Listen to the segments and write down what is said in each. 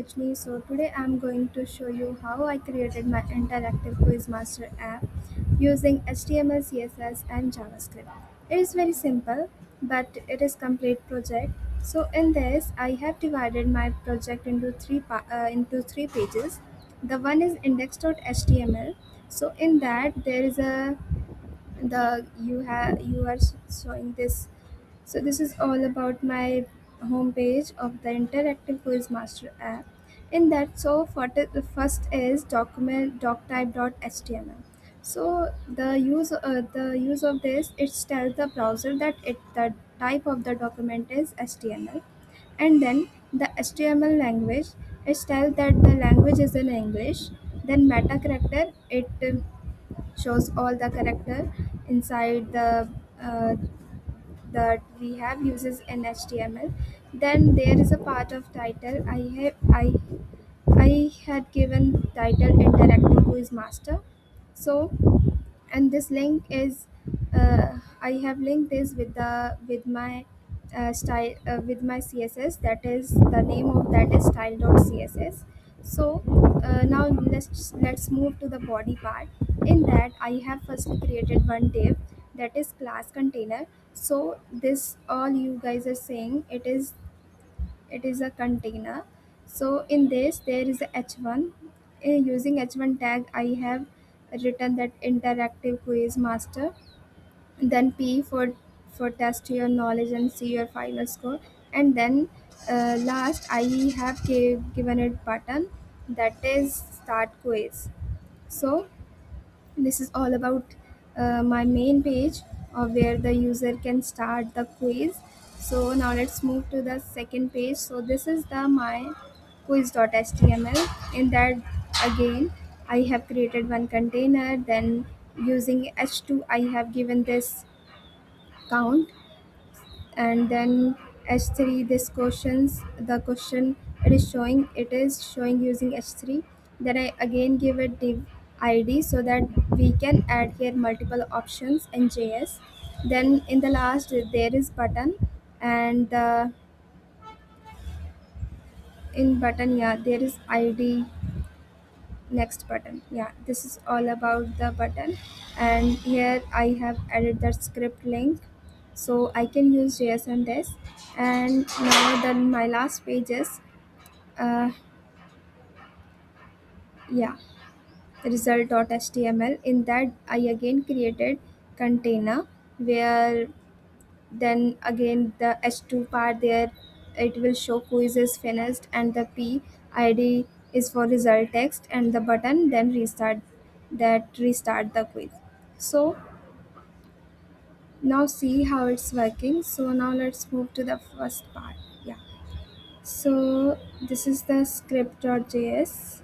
Rajni. So today I'm going to show you how I created my interactive Quizmaster app using HTML, CSS and JavaScript. It is very simple, but it is complete project. So in this, I have divided my project into into three pages. The one is index.html. So in that there is a the you are showing this. So this is all about my homepage of the interactive quiz master app. In that, so for the first is document doctype.html. So the use of this, it tells the browser that the type of the document is HTML, and then the HTML language, it tells that the language is in English. Then meta character, it shows all the character inside the uh, that we have uses in HTML. Then there is a part of title. I had given title interactive quiz master. So and this link is I have linked this with the with my style with my css, that is the name of that is style.css. So now let's move to the body part. In that, I have firstly created one div, that is class container. So this all you guys are saying, it is a container. So in this there is a h1. Using h1 tag, I have written that interactive quiz master. Then p for test your knowledge and see your final score. And then last I have given it button, that is start quiz. So this is all about my main page of where the user can start the quiz. So now let's move to the second page. So this is the my quiz.html. In that, again, I have created one container. Then using h2, I have given this count. And then h3, this questions, the question it is showing using h3. Then I again give it div id, so that we can add here multiple options in js. Then in the last there is button. And in button, yeah, there is id next button. Yeah, this is all about the button. And here I have added the script link, so I can use js on this. And now then my last page is uh, yeah, result.html. In that, I again created container, where then again the h2 part, there it will show quiz is finished, and the p id is for result text, and the button then restart the quiz. So now see how it's working. So now let's move to the first part. Yeah, so this is the script.js.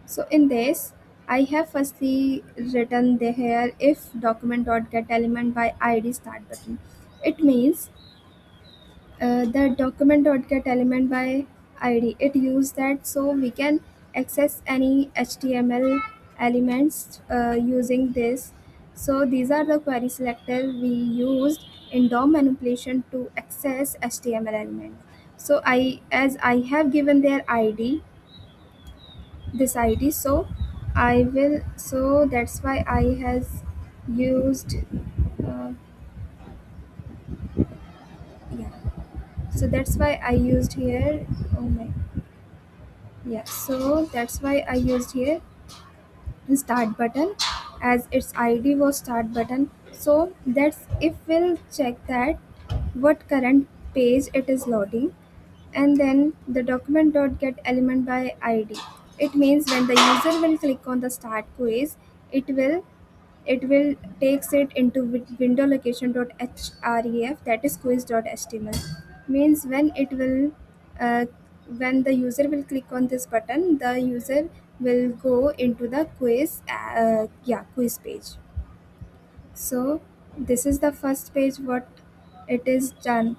So in this, I have firstly written the here if document.getElement by id start button. It means the document.getElement by id, it use that, so we can access any html elements using this. So these are the query selector we used in DOM manipulation to access html element. So I have given their id, this id. So I will, so that's why I has used uh, yeah, so that's why I used here. Oh my, yeah, so that's why I used here the start button, as its id was start button. So that's if we'll check that what current page it is loading. And then the document.getElement by id, it means when the user will click on the start quiz, it will it will takes it into window location.href, that is quiz.html. Means uh, when the user will click on this button, the user will go into the quiz page. So this is the first page what it is done.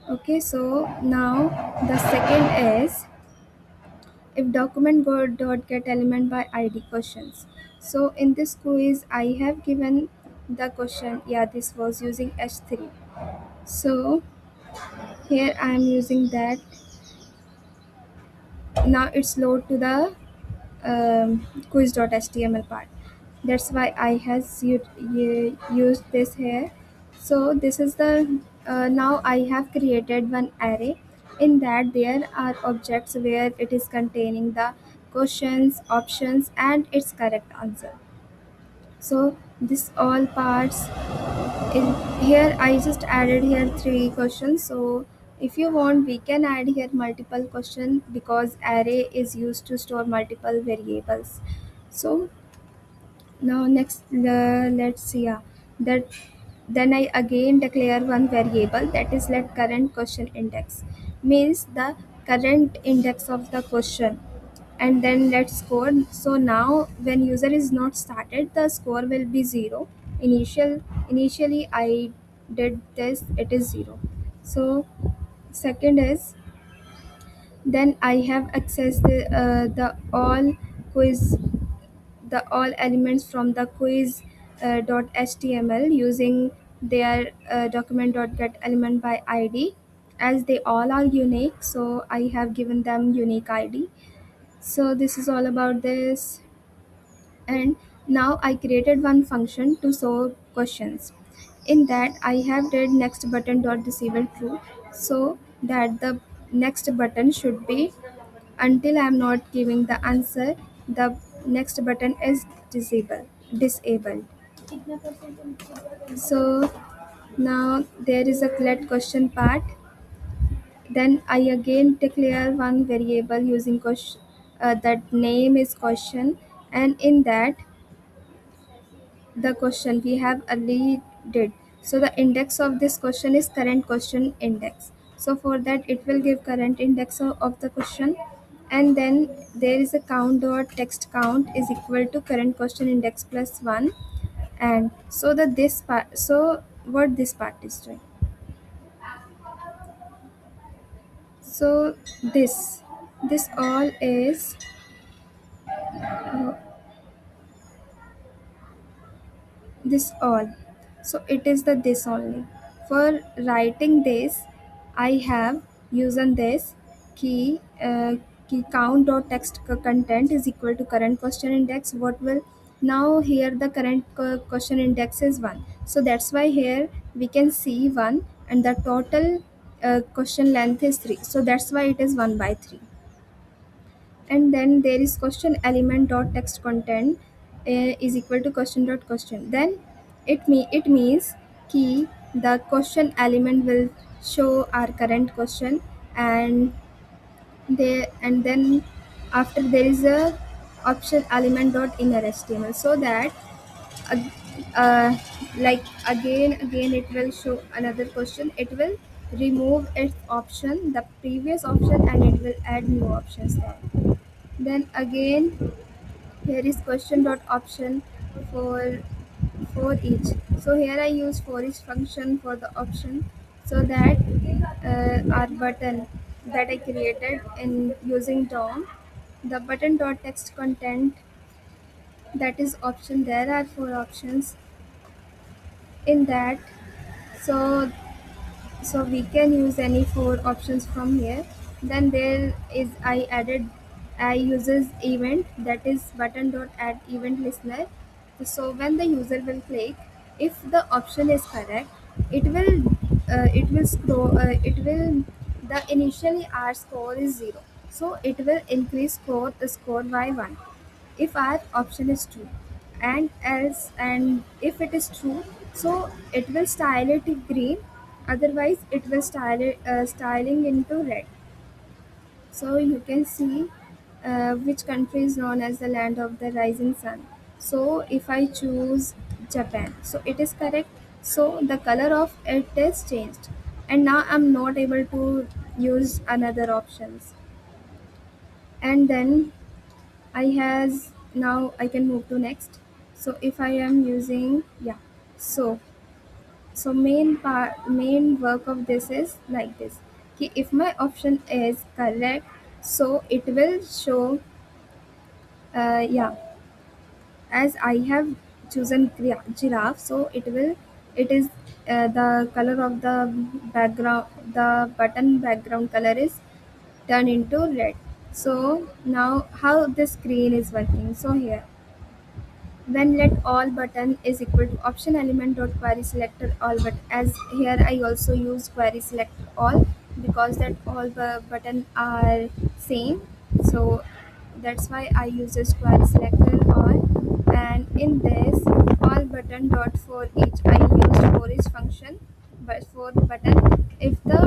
Okay, so now the second is if document go dot get element by id questions. So in this quiz I have given the question. Yeah, this was using h3. So here I am using that. now it's load to the quiz.html part. That's why I has used this here. So this is the now I have created one array. In that there are objects where it is containing the questions, options, and its correct answer. So this all parts in here I just added here three questions. So if you want we can add here multiple question because array is used to store multiple variables. So now next let's see, that then I again declare one variable, that is let current question index, means the current index of the question, and then let's score. So now when user is not started the score will be 0. Initially I did this, it is 0. So second is then I have accessed the all quiz, the all elements from the quiz .html using their document.get element by id, as they all are unique, so I have given them unique id. So this is all about this. And now I created one function to solve questions. In that I have did next button dot disable true, so that the next button should be until I am not giving the answer, the next button is disabled. So now there is a let question part. Then I again declare one variable using question, that name is question, and in that the question we have already did. So the index of this question is current question index. So for that it will give current index of the question, and then there is a count dot text count is equal to current question index plus 1. And so the this part, so what this part is doing, so this all is this all, so it is the this only. For writing this I have used this key key count dot text content is equal to current question index. What will now here the current question index is 1, so that's why here we can see 1, and the total question length is 3, so that's why it is 1 by 3. And then there is question element dot text content is equal to question dot question. Then it means key the question element will show our current question, and they and then after there is a option element dot inner html, so that uh, uh, like again it will show another question, it will remove its option, the previous option, and it will add new options there. Then again here is question dot option for each. So here I use for each function for the option, so that our button that I created in using DOM, the button dot text content, that is option, there are four options in that. So we can use any four options from here. Then there is I uses event, that is button dot add event listener. So when the user will click, if the option is correct, it will scroll it will the initially our score is 0, so it will increase score by 1 if our option is true, and else, and if it is true, so it will style it in green, otherwise it will styling into red. So you can see which country is known as the land of the rising sun. So if I choose Japan, so it is correct, so the color of it is changed, and now I'm not able to use another options. And then I has now I can move to next. So if I am using, yeah, so main work of this is like this. कि if my option is correct, so it will show, yeah, as I have chosen giraffe, so it is the color of the background, the button background color is turn into red. So now how the screen is working. So here, when let all button is equal to option element dot query selector all, but as here I also use query selector all because that all the button are same. So that's why I use this query selector all. And in this all button dot for each I use for each function, but for the button if the,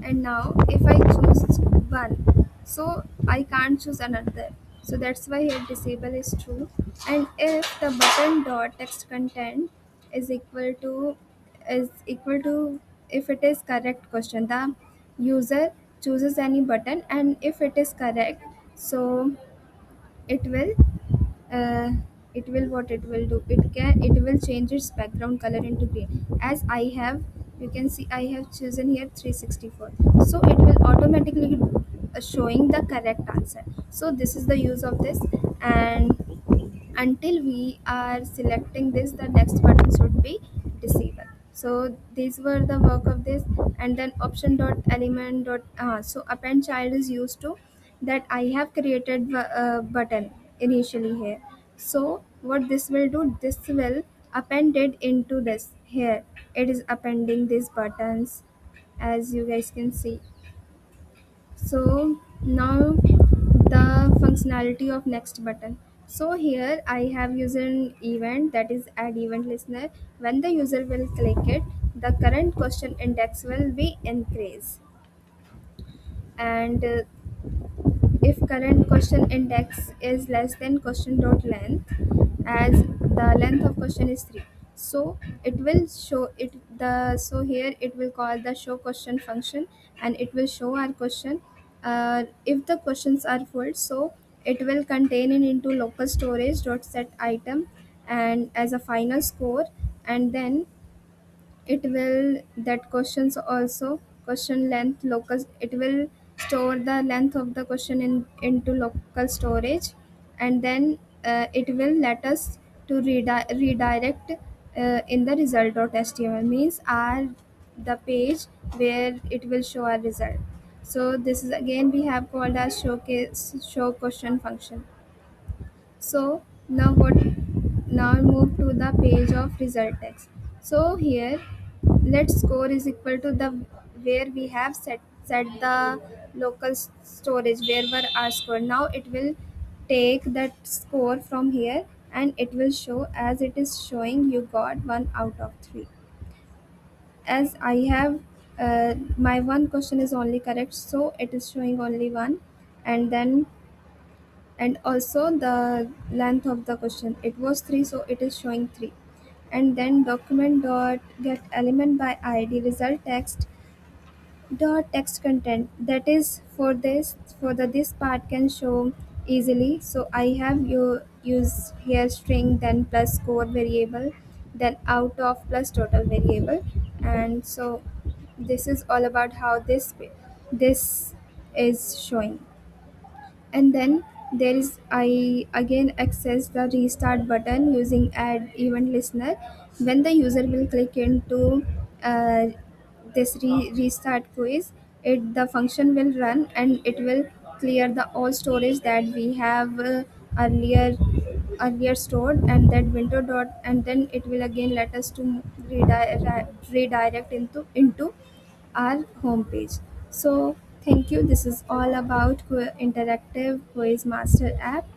and now if I choose one, so I can't choose another. So that's why here disable is true. And if the button dot text content is equal to if it is correct question, the user chooses any button, and if it is correct, so it will uh, it will what it will do, it will change its background color into green. As I have, you can see I have chosen here 364, so it will automatically showing the correct answer. So this is the use of this. And until we are selecting this, the next button should be disable. So these were the work of this. And then option dot element dot so append child is used to that I have created a button initially here. So what this will do, this will append it into this here. It is appending these buttons, as you guys can see. So now the functionality of next button. So here I have used an event, that is add event listener. When the user will click it, the current question index will be increased. And if current question index is less than question dot length, as the length of question is 3, so it will show it the, so here it will call the show question function, and it will show our question. If the questions are full, so it will contain it into local storage dot set item and as a final score. And then it will that questions also question length local, it will store the length of the question into local storage. And then it will let us to redirect in the result.html, means our the page where it will show our result. So this is again we have called as showcase show question function. So now what, now move to the page of result text. So here let score is equal to the where we have set the local storage where were our score. Now it will take that score from here, and it will show as it is showing you got 1 out of 3. As I have my one question is only correct, so it is showing only one. And then and also the length of the question, it was 3, so it is showing 3. And then document dot get element by id result text dot text content, that is for this, for the this part can show easily. So I have you use here string, then plus score variable, then out of plus total variable. And so this is all about how this is showing. And then there is I again access the restart button using add event listener. When the user will click into uh, this restart quiz, it the function will run, and it will clear the all storage that we have earlier stored, and that window dot, and then it will again let us to redirect into our homepage. So thank you. This is all about interactive quiz master app.